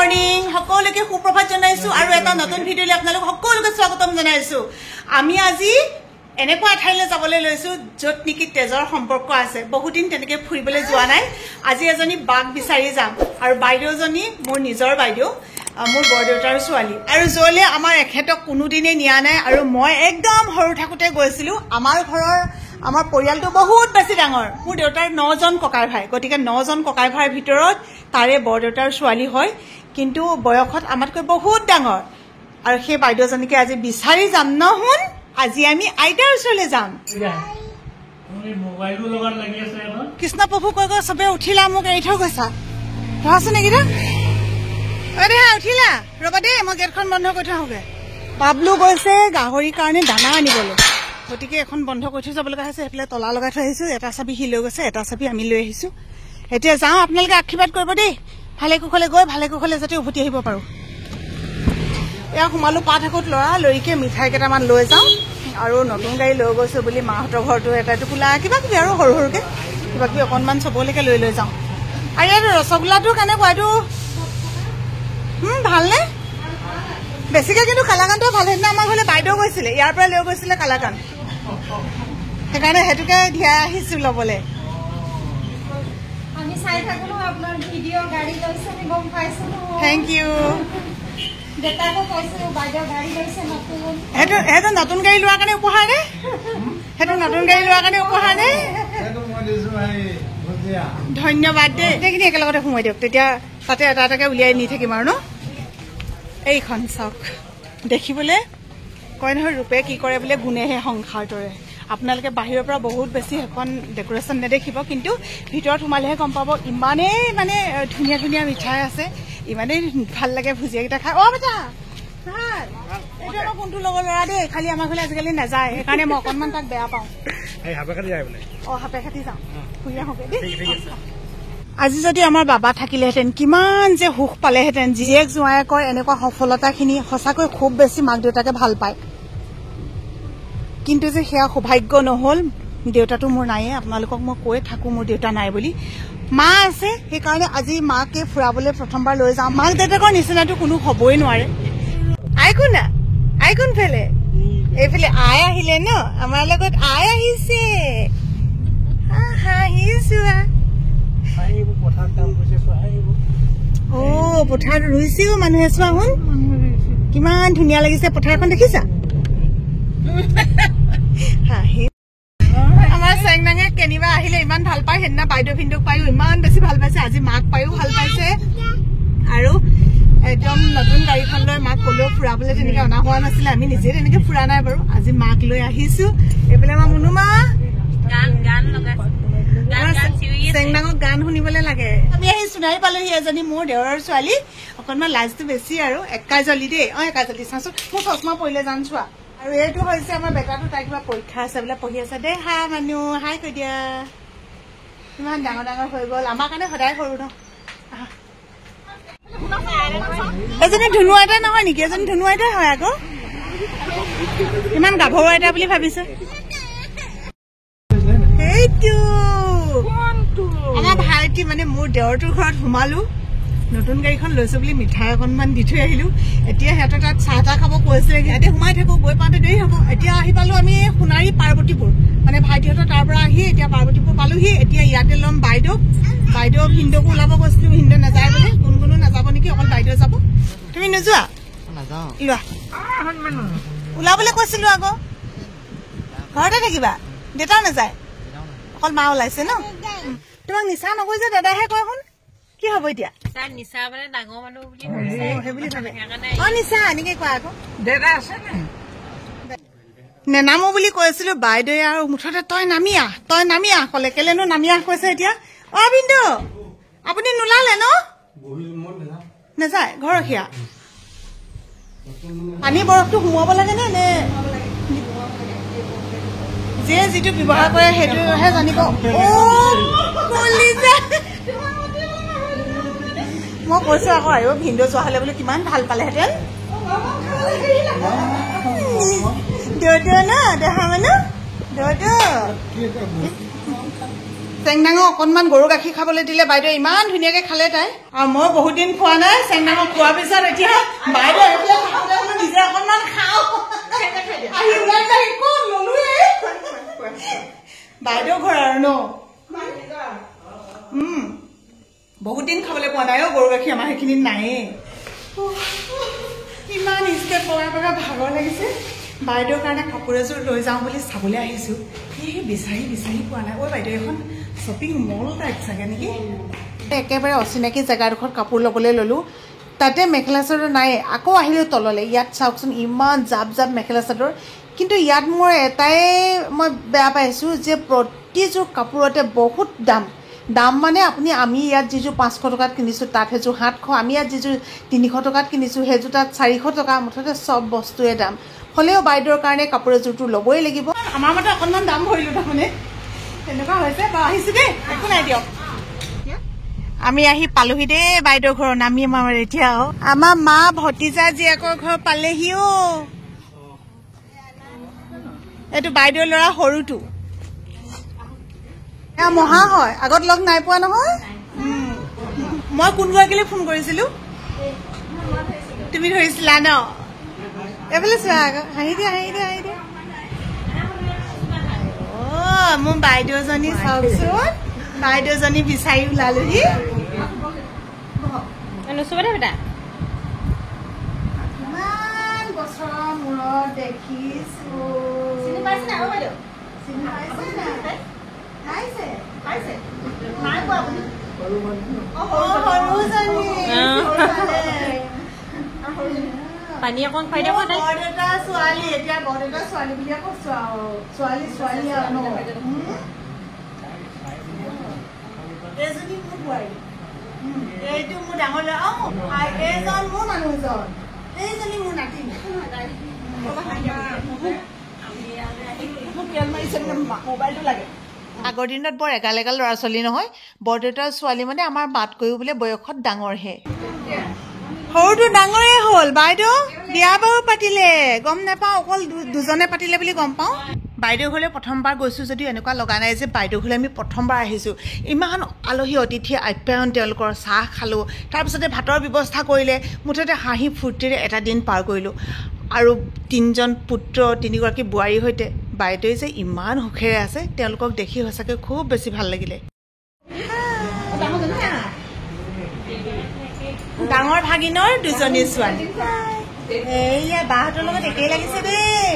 Morning সকলোকে সুপ্ৰভাত জনাইছো আৰু এটা নতুন ভিডিঅ'লৈ আপোনালোক সকলোকে স্বাগতম জনাইছো। আমি আজি এনেকুৱা ঠাইলৈ যাবলৈ লৈছো য'ত নেকি তেজৰ সম্পৰ্ক আছে। বহুত দিন তেনেকৈ ফুৰিবলৈ যোৱা নাই। আজি এজনী বাঘ বিচাৰি যাম আৰু বাইদেউজনী মোৰ নিজৰ বাইদেউ, মোৰ বৰদেউতাৰ ছোৱালী। আৰু য'লে আমাৰ এখেতক কোনোদিনে নিয়া নাই আৰু মই একদম সৰু থাকোঁতে গৈছিলোঁ। আমাৰ পৰিয়ালটো বহুত বেছি ডাঙৰ। মোৰ দেউতাৰ 9জন ককাই ভাই, গতিকে 9জন ককাই ভাইৰ ভিতৰত তাৰে বৰদেউতাৰ ছোৱালী হয়, কিন্তু বয়সত আমাতকৈ বহুত ডাঙৰ। আৰু সেই বাইদেউজনীকে আজি বিচাৰি যাম নহয়। আজি আমি আইতাৰ ওচৰলৈ যাম। কৃষ্ণ প্ৰভু কৈ কৈ চবে উঠিলা, মোক এৰি থৈ গৈছা। ধৰাচোন এইকেইটা উঠিলা, ৰবা দেই, মই গেটখন বন্ধ কৰি থৈ আহোঁগৈ। বাবলু গৈছে গাহৰিৰ কাৰণে দানা আনিবলৈ, গতিকে এখন বন্ধ কৰি থৈ যাব লগা হৈছে। সেইফালে তলা লগাই থৈ আহিছোঁ। এটা চাবি সি লৈ গৈছে, এটা চাবি আমি লৈ আহিছোঁ। এতিয়া যাওঁ, আপোনালোকে আশীৰ্বাদ কৰিব দেই, ভালে কুশলে গৈ ভালে কুশলে যাতে উভতি আহিব পাৰোঁ। এয়া সোমালোঁ পাত শাকত লৰালৰিকৈ মিঠাই কেইটামান লৈ যাওঁ। আৰু নতুন গাড়ী লৈ গৈছোঁ বুলি মাহঁতৰ ঘৰটো এটা টোপোলা কিবা কিবি আৰু সৰু সৰুকৈ কিবা কিবি অকণমান চবলৈকে লৈ যাওঁ। আৰু ইয়াত ৰসগোল্লাটো কেনেকুৱা, এইটো ভালনে? বেছিকৈ কিন্তু কালাকানটো ভাল। সেইদিনা আমাৰ ঘৰলৈ বাইদেউ গৈছিলে, ইয়াৰ পৰা লৈ গৈছিলে কালাকান, সেইকাৰণে সেইটোকে দিয়াই আহিছোঁ ল'বলৈ। Thank you. সেইটো নতুন গাড়ী লোৱাৰ কাৰণে উপহাৰ নে? সেইটো নতুন গাড়ী লোৱাৰ কাৰণে উপহাৰ নে? ধন্যবাদ দেই। গোটেইখিনি একেলগতে সোমাই দিয়ক, তেতিয়া তাতে এটা এটাকে উলিয়াই নি থাকিম আৰু ন। এইখন চাওক, দেখিবলৈ কয় নহয় ৰূপে কি কৰে বোলে গুণেহে সংসাৰ তৰে। আপোনালোকে বাহিৰৰ পৰা বহুত বেছি সেইখন ডেক'ৰেশ্যন নেদেখিব, কিন্তু ভিতৰত সোমালেহে গম পাব। ইমানেই মানে ধুনীয়া ধুনীয়া মিঠাই আছে, ইমানেই ভাল লাগে ভুজিয়াকেইটা খাই। বেটা ভাল, এইটো আমাৰ কোনটো লগৰ ল'ৰা দেই, খালি আমাৰ ঘৰলৈ আজিকালি নাযায়, সেইকাৰণে মই অকণমান তাক বেয়া পাওঁ। সাপে খাটি যাওঁ, ফুৰি আহোঁগৈ দেই। আজি যদি আমাৰ বাবা থাকিলেহেঁতেন কিমান যে সুখ পালেহেঁতেন। জীয়েক জোঁৱায়েকৰ এনেকুৱা সফলতাখিনি সঁচাকৈ খুব বেছি মাক দেউতাকে ভাল পায়, কিন্তু যে সেয়া সৌভাগ্য নহ'ল। দেউতাটো মোৰ নাইয়ে, আপোনালোকক মই কৈ থাকোঁ মোৰ দেউতা নাই বুলি। মা আছে, সেইকাৰণে আজি মাকে ফুৰাবলৈ প্ৰথমবাৰ লৈ যাওঁ। মাক দেউতাকৰ নিচিনাটো কোনো হ'বই নোৱাৰে। আই কোনা, আই কোনফালে? এইফালে আই আহিলে ন, আমাৰ লগত আই আহিছে। পথাৰত ৰুইছেও মানুহে, চোৱা শুন কিমান ধুনীয়া লাগিছে পথাৰখন, দেখিছা? আমাৰ চেংনাঙে কেনিবা আহিলে ইমান ভাল পায়। সেইদিনা বাইদেউ ভিন্দুক পায়ো ইমান বেছি ভাল পাইছে, আজি মাক পায়ো ভাল পাইছে। আৰু একদম নতুন গাড়ীখন লৈ মাক ক'লেও ফুৰাবলৈ তেনেকৈ অনা হোৱা নাছিলে, আমি নিজে তেনেকৈ ফুৰা নাই বাৰু। আজি মাক লৈ আহিছোঁ। এইফালে আমাৰ মুনুমা চেংনাঙক গান শুনিবলৈ লাগে। আমি আহি সোণাৰী পালোহি। এজনী মোৰ দেওৰৰ ছোৱালী, অকণমান লাজটো বেছি আৰু একাজলি দেই। একাজলি চাচোন, মোৰ চশমা পৰিলে জান চোৱা। আৰু এইটো হৈছে আমাৰ বেটাটো, তাই কিবা পৰীক্ষা আছে বোলে, পঢ়ি আছে দেই। হাই মানুহ, হাই কৈ দিয়া। ইমান ডাঙৰ ডাঙৰ হৈ গ'ল, আমাৰ কাৰণে সদায় সৰু ন। এজনী ধুনু আইতা নহয় নেকি? এজনী ধুনু আইতাই হয় আকৌ, ইমান গাভৰু আইতা বুলি ভাবিছে। সেইটো আমাৰ ভাইটি মানে মোৰ দেওৰটোৰ ঘৰত সোমালো, নতুন গাড়ীখন লৈছো বুলি মিঠাই অকণমান দি থৈ আহিলো। এতিয়া সিহঁতৰ তাত চাহ তাহ খাব কৈছে, সিহঁতে সোমাই থাকো, গৈ পাওঁতে দেৰি হ'ব। এতিয়া আহি পালো আমি সোণাৰী পাৰ্বতীপুৰ, মানে ভাইটিহঁতৰ তাৰ পৰা আহি এতিয়া পাৰ্বতীপুৰ পালোহি। এতিয়া ইয়াতে ল'ম বাইদেউ ভিন্দকো ওলাব কৈছিলো, ভিন্দু নাযায় বোলে, কোনো নাযাব নেকি, অকল বাইদেউ যাব। তুমি নোযোৱা? লোৱা, ওলাবলৈ কৈছিলো আকৌ, ঘৰতে থাকিবা, দেউতাও নাযায়, অকল মা ওলাইছে ন। তোমাক নিচা নকৰি যে দাদাহে কয় শুন, কি হ'ব এতিয়া? নিচা মানে ডাঙৰ মানুহ বুলি নিচা এনেকে কয় আকৌ। নেনামো বুলি কৈছিলো বাইদেৱে, আৰু মুঠতে তই নামি আহ ক'লে। কেলেনো নামি আহ কৈছে এতিয়া? বিন্দু আপুনি নোলালে ন? নাযায়, ঘৰখীয়া। পানী বৰফটো সোমোৱাব লাগে নে যে যিটো ব্যৱহাৰ কৰে সেইটোহে জানিব। মই কৈছো আকৌ, আৰু ভিন্দু যোৱা হলে বোলে কিমান ভাল পালেহেঁতেন। দেউতা ন দেখা মানুহ, দেউতা চেংডাঙক অকণমান গৰু গাখীৰ খাবলৈ দিলে বাইদেউ ইমান ধুনীয়াকৈ খালে তাই আৰু মই বহুত দিন খোৱা নাই চেংডাঙক খোৱাৰ পিছত এতিয়া বাইদেউ নিজে অকণমান খাওঁ বাইদেউ ঘৰ আৰু ন বহুত দিন খাবলৈ পোৱা নাই গৰু গাখীৰ আমাৰ সেইখিনিত নায়েই ইমান ষ্টেপ বগাই বগাই ভাগৰ লাগিছে বাইদেউৰ কাৰণে কাপোৰ এযোৰ লৈ যাওঁ বুলি চাবলৈ আহিছোঁ এই বিচাৰি বিচাৰি পোৱা নাই বাইদেউ এখন শ্বপিং মল টাইপ চাগে নেকি একেবাৰে অচিনাকি জেগাডোখৰত কাপোৰ ল'বলৈ ল'লোঁ তাতে মেখেলা চাদৰ নাই আকৌ আহিলোঁ তললৈ ইয়াত চাওকচোন ইমান জাপ জাপ মেখেলা চাদৰ কিন্তু ইয়াত মোৰ এটাই মই বেয়া পাইছোঁ যে প্ৰতিযোৰ কাপোৰতে বহুত দাম মানে আমি ইয়াত যিযোৰ 500 টকাত কিনিছোঁ তাত সেইযোৰ 700 আমি ইয়াত যিযোৰ 300 টকাত কিনিছোঁ সেইযোৰ তাত 400 টকা মুঠতে চব বস্তুৱে দাম হ'লেও বাইদেউৰ কাৰণে কাপোৰ এযোৰটো ল'বই লাগিব আমাৰ মতে অকণমান দাম ভৰিলোঁ তাৰমানে তেনেকুৱা হৈছে বাৰু আহিছোঁ দেই একো নাই দিয়ক আমি আহি পালোহি দেই বাইদেউৰ ঘৰ নামিম আমাৰ এতিয়া আমাৰ মা ভতিজা জীয়েকৰ ঘৰ পালেহিও এইটো বাইদেউৰ ল'ৰা সৰুটো মহা হয় আগত লগ নাই পোৱা নহয় মই কোনগৰাকীলৈ ফোন কৰিছিলোঁ তুমি ধৰিছিলা ন এইফালে চোৱা আকৌ হাঁহি দিয়া মোৰ বাইদেউজনী চাওকচোন বাইদেউজনী বিচাৰি ওলালোহি ইমান বছৰৰ মূৰত দেখিছোঁ পানী অকণ খুৱাই দিব বৰদেউতা ছোৱালী এতিয়া বৰদেউতা ছোৱালী বুলিয়ে কৈছো আৰু ছোৱালী আৰু এইজনী মোৰ বোৱাৰী এইটো মোৰ ডাঙৰ ল'ৰা এইজন মোৰ মানুহজন এইজনী মোৰ নাতি মোবাইলটো লাগে আগৰ দিনত বৰ এগাল ল'ৰা ছোৱালী নহয় বৰদেউতাৰ ছোৱালী মানে আমাৰ বাতকৈও বোলে বয়সত ডাঙৰহে সৰুটো ডাঙৰে হ'ল বাইদেউ বিয়া বাৰু পাতিলে গম নাপাওঁ অকল দুজনে পাতিলে বুলি গম পাওঁ বাইদেউ ঘৰলৈ প্ৰথমবাৰ গৈছোঁ যদিও এনেকুৱা লগা নাই যে বাইদেউ ঘৰলৈ আমি প্ৰথমবাৰ আহিছোঁ ইমান আলহী অতিথি আপ্যায়ন তেওঁলোকৰ চাহ খালোঁ তাৰপিছতে ভাতৰ ব্যৱস্থা কৰিলে মুঠতে হাঁহি ফূৰ্তিৰে এটা দিন পাৰ কৰিলোঁ আৰু 3জন পুত্ৰ 3গৰাকী বোৱাৰীৰ সৈতে বাইদেৱে যে ইমান সুখেৰে আছে তেওঁলোকক দেখি সঁচাকৈ খুব বেছি ভাল লাগিলে ডাঙৰ ভাগিনৰ দুজনী ছোৱালী এইয়া বাহঁতৰ লগত একেই লাগিছে দেই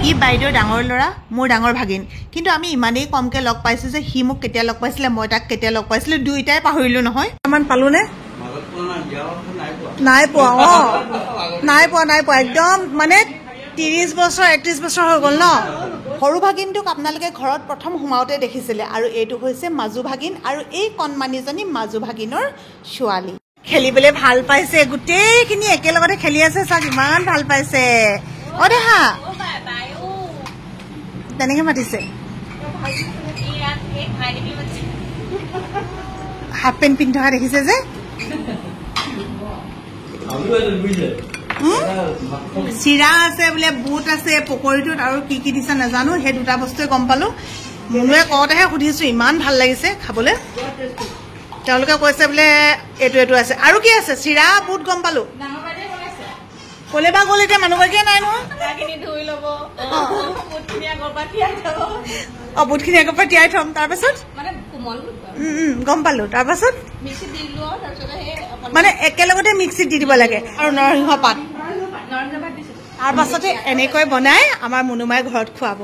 ই বাইদেউৰ ডাঙৰ ল'ৰা মোৰ ডাঙৰ ভাগিন কিন্তু আমি ইমানেই কমকৈ লগ পাইছোঁ যে সি মোক কেতিয়া লগ পাইছিলে মই তাক কেতিয়া লগ পাইছিলোঁ দুয়োটাই পাহৰিলোঁ নহয় ইমান পালোনে নাই পোৱা নাই পোৱা একদম মানে 30 বছৰ 31 বছৰ হৈ গ'ল ন সৰু ভাগিনটোক আপোনালোকে ঘৰত প্ৰথম সোমাওঁতে দেখিছিলে আৰু এইটো হৈছে মাজু ভাগিন আৰু এই কণমানিজনী মাজু ভাগিনৰ ছোৱালী খেলিবলৈ ভাল পাইছে গোটেইখিনি একেলগতে খেলি আছে চাওক ইমান ভাল পাইছে দেহা তেনেকৈ মাতিছে হাফ পেণ্ট পিন্ধি থকা দেখিছে যে চিৰা আছে বোলে বুট আছে পকৰীটোত আৰু কি কি দিছে নাজানো সেই দুটা বস্তুৱে গম পালোঁ মুনুৱে কওঁতেহে সুধিছোঁ ইমান ভাল লাগিছে খাবলৈ তেওঁলোকে কৈছে বোলে এইটো আছে আৰু কি আছে চিৰা বুট গম পালোঁ ক'লে বা গ'ল এতিয়া মানুহগৰাকীয়ে নাই নহয় বুটখিনি আগৰ পৰা তিয়াই থ'ম তাৰপাছত গম পালোঁ তাৰপাছত মানে একেলগতে মিক্সিত দি দিব লাগে আৰু নৰসিংহ পাত তাৰপাছতে এনেকৈ বনাই আমাৰ মুনুমাই ঘৰত খুৱাব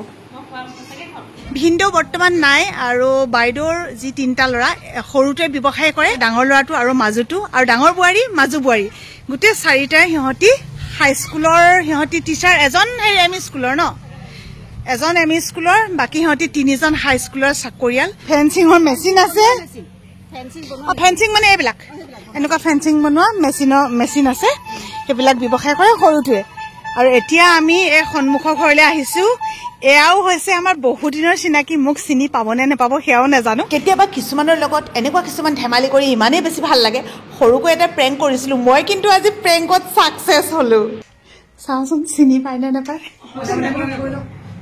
ভিনদেউ বৰ্তমান নাই আৰু বাইদেউৰ যি 3টা ল'ৰা সৰুটোৱে ব্যৱসায় কৰে ডাঙৰ ল'ৰাটো আৰু মাজুটো আৰু ডাঙৰ বোৱাৰী মাজু বোৱাৰী গোটেই 4টাই সিহঁতি হাইস্কুলৰ সিহঁতি টিচাৰ এজন এম ই স্কুলৰ ন এজন এম ই স্কুলৰ বাকী সিহঁতি 3জন হাইস্কুলৰ চাকৰিয়াল ফেন্সিঙৰ মেচিন আছে ফেন্সিং মানে এইবিলাক এনেকুৱা ফেন্সিং বনোৱা মেচিন আছে সেইবিলাক ব্যৱসায় কৰে সৰুটোৱে আৰু এতিয়া আমি এই সন্মুখৰ ঘৰলৈ আহিছোঁ এয়াও হৈছে আমাৰ বহুদিনৰ চিনাকি মোক চিনি পাবনে নেপাব সেয়াও নাজানো কেতিয়াবা কিছুমানৰ লগত এনেকুৱা কিছুমান ধেমালি কৰি ইমানেই বেছি ভাল লাগে সৰুকৈ এটা প্ৰেংক কৰিছিলোঁ মই কিন্তু আজি প্ৰেংকত ছাকচেছ হ'লোঁ চাওচোন চিনি পাই নে নাপায়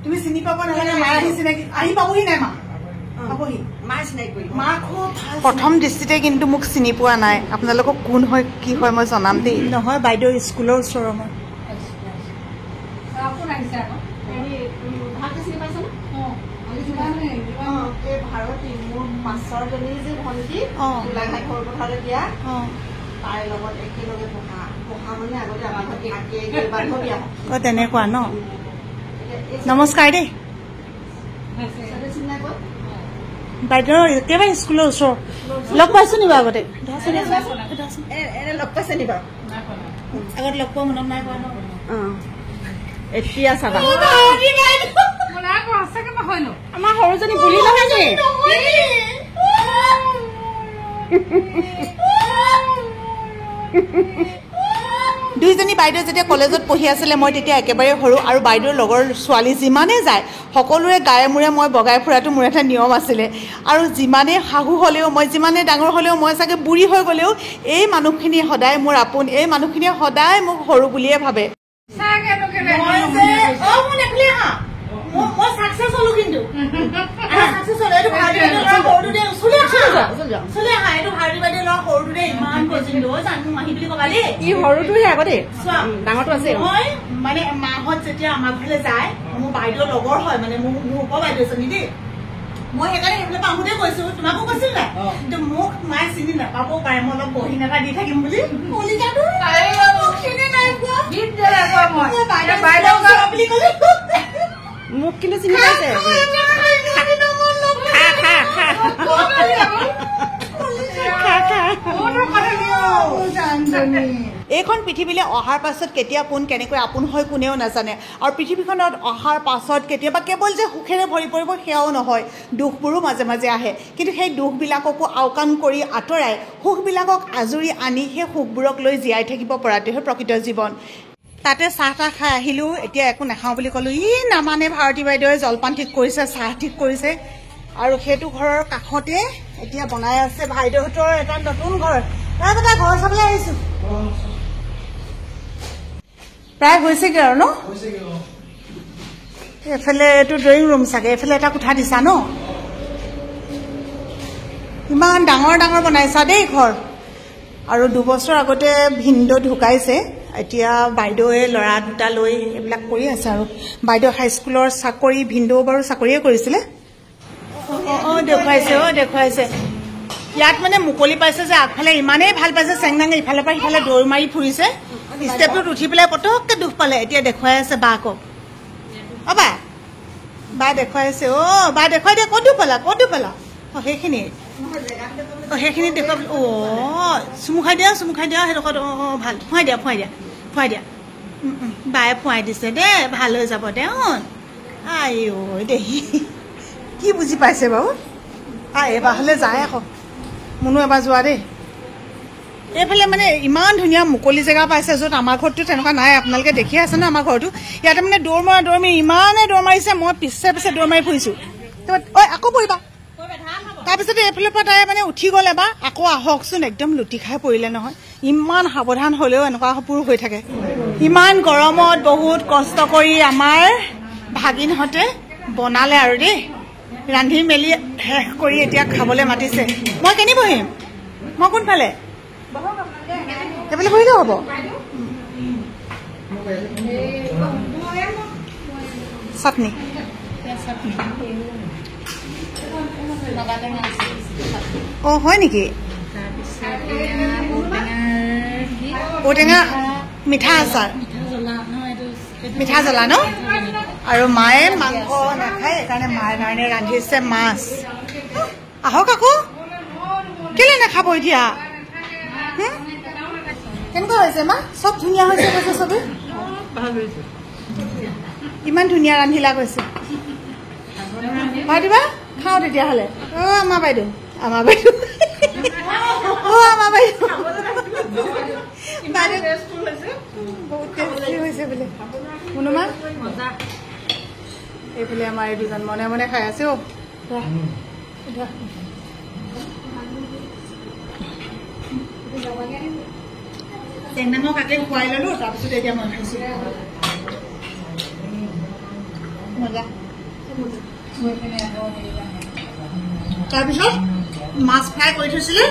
তুমি চিনি পাব নালাগে মা আহিছে নেকি আহি পাবহি নাই মা পাবহি মা খুব প্ৰথম দৃষ্টিতে কিন্তু মোক চিনি পোৱা নাই আপোনালোকক কোন হয় কি হয় মই জনাম দেই নহয় বাইদেউ স্কুলৰ ওচৰৰ মই ভাৰতী মোৰ মাছৰ জনী যে ভণ্টি গোলাঘাট ঘৰ পথাৰলৈ দিয়া তাইৰ লগত একেলগে পঢ়া মানে আগতে আমাৰ ঘৰত বান্ধৱী তেনেকুৱা ন নমস্কাৰ দেই বাইদেউ একেবাৰে স্কুলৰ ওচৰ লগ পাইছো নি বাৰু আগতে লগ পাইছে নি বাৰু আগত লগ পোৱা মনত নাই পোৱা ন এতিয়া চাবা আমাৰ সৰুজনী বুলি নহয় নি দুইজনী বাইদেউ যেতিয়া কলেজত পঢ়ি আছিলে মই তেতিয়া একেবাৰে সৰু আৰু বাইদেউৰ লগৰ ছোৱালী যিমানে যায় সকলোৰে গায়ে মূৰে মই বগাই ফুৰাটো মোৰ এটা নিয়ম আছিলে আৰু যিমানে শাহু হ'লেও মই যিমানে ডাঙৰ হ'লেও মই চাগে বুঢ়ী হৈ গ'লেও এই মানুহখিনি সদায় মোৰ আপোন এই মানুহখিনিয়ে সদায় মোক সৰু বুলিয়ে ভাবে মানে মাহত যেতিয়া আমাৰ ঘৰলৈ যায় মোৰ বাইদেউৰ লগৰ হয় মানে মোৰ উপ বাইদেউজনী দেই মই সেইকাৰণে সেইফালে পাহোঁতে কৈছো তোমাকো কৈছিল নাই কিন্তু মোক মায়ে চিনি নাপাবও পাৰে মই অলপ বহি নাকা দি থাকিম বুলি মোক কিন্তু চিনি পাইছে এইখন পৃথিৱীলৈ অহাৰ পাছত কেতিয়া কোন কেনেকৈ আপোন হয় কোনেও নাজানে আৰু পৃথিৱীখনত অহাৰ পাছত কেতিয়াবা কেৱল যে সুখেৰে ভৰি পৰিব সেয়াও নহয় দুখবোৰো মাজে মাজে আহে কিন্তু সেই দুখবিলাককো আওকাণ কৰি আঁতৰাই সুখবিলাকক আজৰি আনি সেই সুখবোৰক লৈ জীয়াই থাকিব পৰাটোহে প্ৰকৃত জীৱন তাতে চাহ তাহ খাই আহিলোঁ এতিয়া একো নাখাওঁ বুলি ক'লোঁ নামানে ভাৰতী বাইদেৱে জলপান ঠিক কৰিছে চাহ ঠিক কৰিছে আৰু সেইটো ঘৰৰ কাষতে এতিয়া বনাই আছে ভাইদেউহঁতৰ এটা নতুন ঘৰ এটা ঘৰ চাবলৈ আহিছোঁ প্ৰায় হৈছেগে আৰু ন এইফালে এইটো ড্ৰয়িং ৰুম চাগে এইফালে এটা কোঠা দিছা ন ইমান ডাঙৰ ডাঙৰ বনাইছা দেই ঘৰ আৰু 2 বছৰ আগতে ভিনদেউ ঢুকাইছে এতিয়া বাইদেৱে ল'ৰা দুটা লৈ এইবিলাক কৰি আছে আৰু বাইদেউ হাইস্কুলৰ চাকৰি ভিনদেউ বাৰু চাকৰিয়ে কৰিছিলে দেখুৱাইছে ইয়াত মানে মুকলি পাইছে যে আগফালে ইমানেই ভাল পাইছে চেংনাঙে ইফালৰ পৰা সিফালে দৌৰ মাৰি ফুৰিছে ষ্টেপটোত উঠি পেলাই পটককৈ দুখ পালে এতিয়া দেখুৱাই আছে বা আকৌ বা দেখুৱাই আছে বা দেখুৱাই দিয়া ক'ত দুখ পালা সেইখিনি দেখুৱাই চুমু খাই দিয়া সেইডোখৰত ভাল খুৱাই দিয়া বায়ে খুৱাই দিছে দেই ভাল হৈ যাব দে দেহি কি বুজি পাইছে বাৰু এবাৰ হ'লে যায় আকৌ মনো এবাৰ যোৱা দেই এইফালে মানে ইমান ধুনীয়া মুকলি জেগা পাইছে য'ত আমাৰ ঘৰটো তেনেকুৱা নাই আপোনালোকে দেখি আছে ন আমাৰ ঘৰটো ইয়াতে মানে দৌৰ মাৰি ইমানেই দৌৰ মাৰিছে মই পিছে দৌৰ মাৰি ফুৰিছোঁ আকৌ পৰিবা তাৰপিছতে এইফালৰ পৰা তাই মানে উঠি গ'ল এবাৰ আকৌ আহকচোন একদম লুটি খাই পৰিলে নহয় ইমান সাৱধান হ'লেও এনেকুৱাবোৰ হৈ থাকে ইমান গৰমত বহুত কষ্ট কৰি আমাৰ ভাগিনহঁতে বনালে আৰু দেই ৰান্ধি মেলি শেষ কৰি এতিয়া খাবলৈ মাতিছে মই কেনি বহিম মই কোনফালে সেইফালে বহিলেও হ'ব চাটনি হয় নেকি ঔটেঙা মিঠা আচাৰ মিঠা জ্বলা ন আৰু মায়ে মাংস নাখায় সেইকাৰণে মাৰ কাৰণে ৰান্ধিছে মাছ আহক আকৌ কেলে নাখাব এতিয়া কেনেকুৱা হৈছে মা চব ধুনীয়া হৈছে কৈছে চবে ইমান ধুনীয়া ৰান্ধিলা কৈছে দিবা খাওঁ তেতিয়াহ'লে আমাৰ বাইদেউ বহুত টেষ্টি হৈছে বোলে মুনুমা এইফালে আমাৰ এই দুজন মনে মনে খাই আছে চেংনাঙক আগে খুৱাই ল'লো তাৰপিছত এতিয়া মই খাইছোঁ মজা তাৰপিছত মাছ ফ্ৰাই কৰি থৈছিলে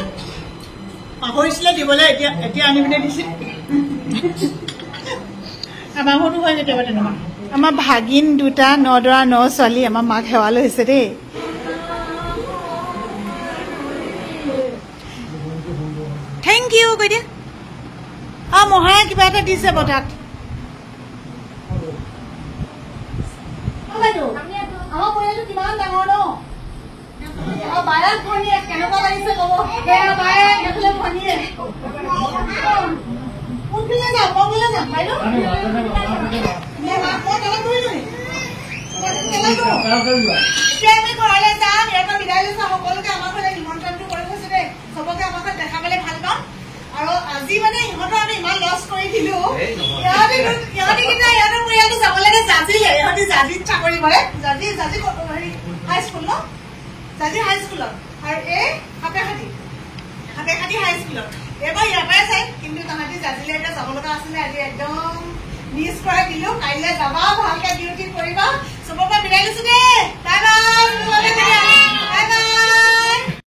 পাহৰিছিলে দিবলৈ এতিয়া আনি পিনে দিছে আমাৰ ঘৰতো হয় কেতিয়াবা তেনেকুৱা আমাৰ ভাগিন দুটা নদৰা ন ছোৱালী আমাৰ মাক সেৱা লৈছে দেই থেংক ইউ কৈ দিয়া মহায়ে কিবা এটা দিছে বতাত আমাৰ পৰিয়ালটো কিমান ডাঙৰ ন বায়াত ভনীয়ে কেনেকুৱা লাগিছে ক'ব বায়ে এইফালে ভনীয়ে কোনফালে যাম মই যাম বাইদেউ এতিয়া আমি ঘৰলৈ যাম ইয়াৰ বিদায় লৈছো সকলোকে আমাৰ ঘৰলৈ নিমন্ত্ৰণটো কৰি থৈছো দেই চবকে আমাৰ ঘৰত দেখা পালে ভাল পাম আৰু আজি মানে ইহঁতৰ আমি ইমান লছ কৰি দিলো ইহঁতি কিন্তু ইহঁতৰ পৰিয়ালটো যাব লাগে জাজিলে ইহঁতি জাজিত চাকৰি কৰে জাজি হাইস্কুল ন জাজি হাইস্কুলত আৰু এই সাপেখাতি হাইস্কুলত এইবাৰ ইয়াৰ পৰাই চাই কিন্তু তাহাঁতি জাজিলে এতিয়া যাব লগা আছিলে আজি একদম মিছ কৰাই দিলো কাইলৈ যাবা ভালকে ডিউটি কৰিবা চবৰ